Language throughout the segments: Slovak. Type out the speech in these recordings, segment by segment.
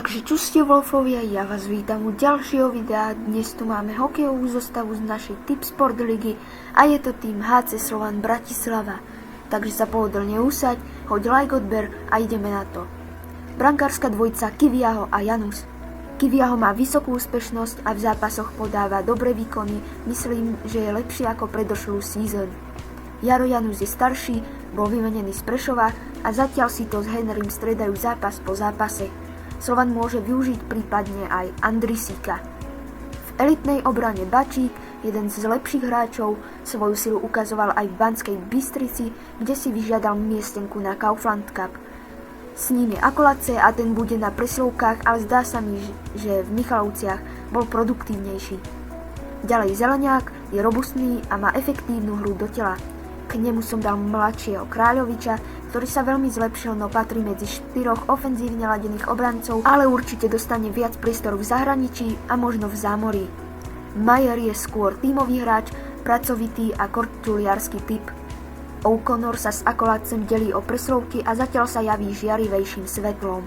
Takže čuste Wolfovia, ja vás vítam u ďalšieho videa. Dnes tu máme hokejovú zostavu z našej Tipsport ligy a je to tým HC Slovan Bratislava. Takže sa pohodlne usaď, hoď like, odber a ideme na to. Brankárska dvojica Kiviaho a Janus. Kiviaho má vysokú úspešnosť a v zápasoch podáva dobré výkony, myslím, že je lepší ako predošlú season. Jaro Janus je starší, bol vymenený z Prešova a zatiaľ si to s Henrym stredajú zápas po zápase. Slovan môže využiť prípadne aj Andrisíka. V elitnej obrane Bačík, jeden z lepších hráčov, svoju silu ukazoval aj v Banskej Bystrici, kde si vyžiadal miestenku na Kaufland Cup. S ním je Akolace a ten bude na presilovkách, ale zdá sa mi, že v Michalovciach bol produktívnejší. Ďalej Zeleniak je robustný a má efektívnu hru do tela. K nemu som dal mladšieho Kráľoviča, ktorý sa veľmi zlepšil, no patrí medzi 4 ofenzívne ladených obrancov, ale určite dostane viac priestoru v zahraničí a možno v zámorí. Majer je skôr tímový hráč, pracovitý a korčuliarsky typ. O'Connor sa s Akolacem delí o preslovky a zatiaľ sa javí žiarivejším svetlom.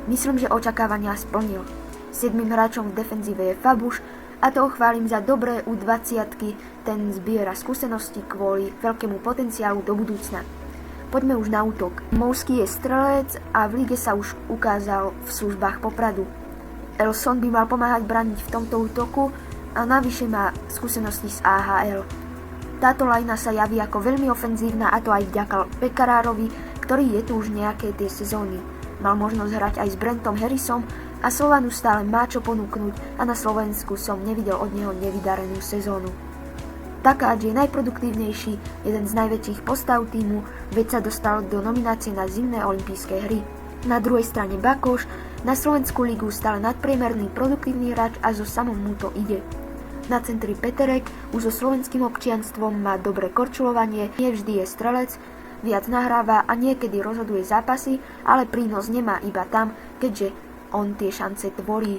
Myslím, že očakávania splnil. 7. hráčom v defenzíve je Fabuš, a to chválim za dobré U20-ky, ten zbiera skúsenosti kvôli veľkému potenciálu do budúcna. Poďme už na útok. Mouský je strelec a v lige sa už ukázal v službách Popradu. Elson by mal pomáhať braniť v tomto útoku a navyše má skúsenosti z AHL. Táto lajna sa javí ako veľmi ofenzívna a to aj vďaka Pekarárovi, ktorý je tu už nejaké tie sezóny. Mal možnosť hrať aj s Brentom Harrisom a Slovanu stále má čo ponúknuť a na Slovensku som nevidel od neho nevydarenú sezónu. Takáč je najproduktívnejší, jeden z najväčších postav týmu, veď sa dostal do nominácie na zimné olympijské hry. Na druhej strane Bakoš, na Slovenskú ligu stále nadpriemerný produktívny hráč a so samom mu to ide. Na centri Peterek, už so slovenským občianstvom má dobré korčulovanie, nevždy je strelec, viac nahráva a niekedy rozhoduje zápasy, ale prínos nemá iba tam, keďže on tie šance tvorí.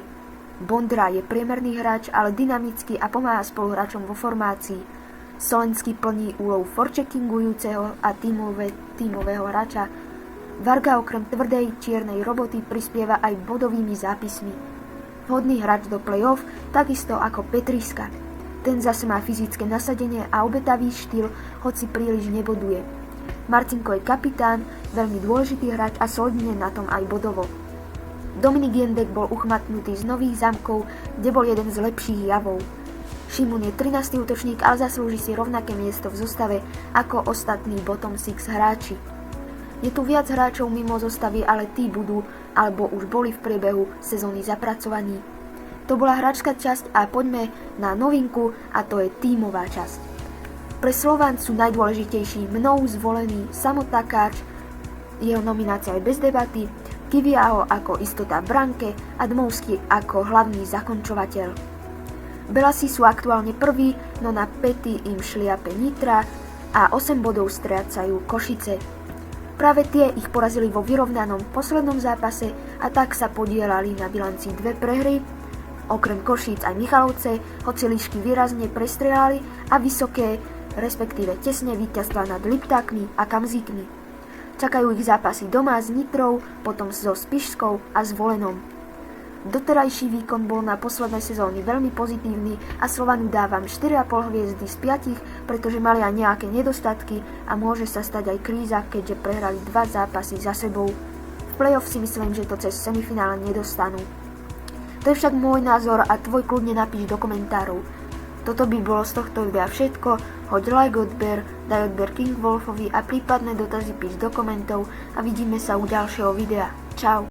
Bondra je priemerný hráč, ale dynamický a pomáha spoluhráčom vo formácii. Solenský plní úlohu forcheckingujúceho a tímového hráča. Varga okrem tvrdej čiernej roboty prispieva aj bodovými zápismi. Vhodný hráč do play-off, takisto ako Petriska. Ten zase má fyzické nasadenie a obetavý štýl, hoci príliš neboduje. Marcinko je kapitán, veľmi dôležitý hráč a solidne na tom aj bodovo. Dominik Jendek bol uchmatnutý z Nových Zámkov, kde bol jeden z lepších javov. Šimun je 13. útočník, ale zaslúži si rovnaké miesto v zostave ako ostatní bottom 6 hráči. Je tu viac hráčov mimo zostavy, ale tí budú alebo už boli v priebehu sezóny zapracovaní. To bola hráčska časť a poďme na novinku a to je tímová časť. Pre Slovan sú najdôležitejší mnou zvolený Samo Takáč, jeho nominácia je bez debaty, Kiviaho ako istota v bránke a Dmovský ako hlavný zakončovateľ. Belasi sú aktuálne prví, no na 5. im šliape Nitra a 8 bodov strácajú Košice. Práve tie ich porazili vo vyrovnanom poslednom zápase a tak sa podielali na bilanci 2 prehry, okrem Košíc aj Michalovce, hoci líšky výrazne prestrelali a vysoké, respektíve tesné víťazstvá nad Liptákmi a Kamzíkmi. Čakajú ich zápasy doma s Nitrou, potom so Spišskou a s Volenom. Doterajší výkon bol na poslednej sezóny veľmi pozitívny a Slovanu dávam 4,5 hviezdy z 5, pretože mali aj nejaké nedostatky a môže sa stať aj kríza, keďže prehrali 2 zápasy za sebou. V play-off si myslím, že to cez semifinále nedostanú. To je však môj názor a tvoj kľudne napíš do komentárov. Toto by bolo z tohto videa všetko, hoď like, odber, daj odber King Wolfovi a prípadné dotazy píš do komentov a vidíme sa u ďalšieho videa. Čau.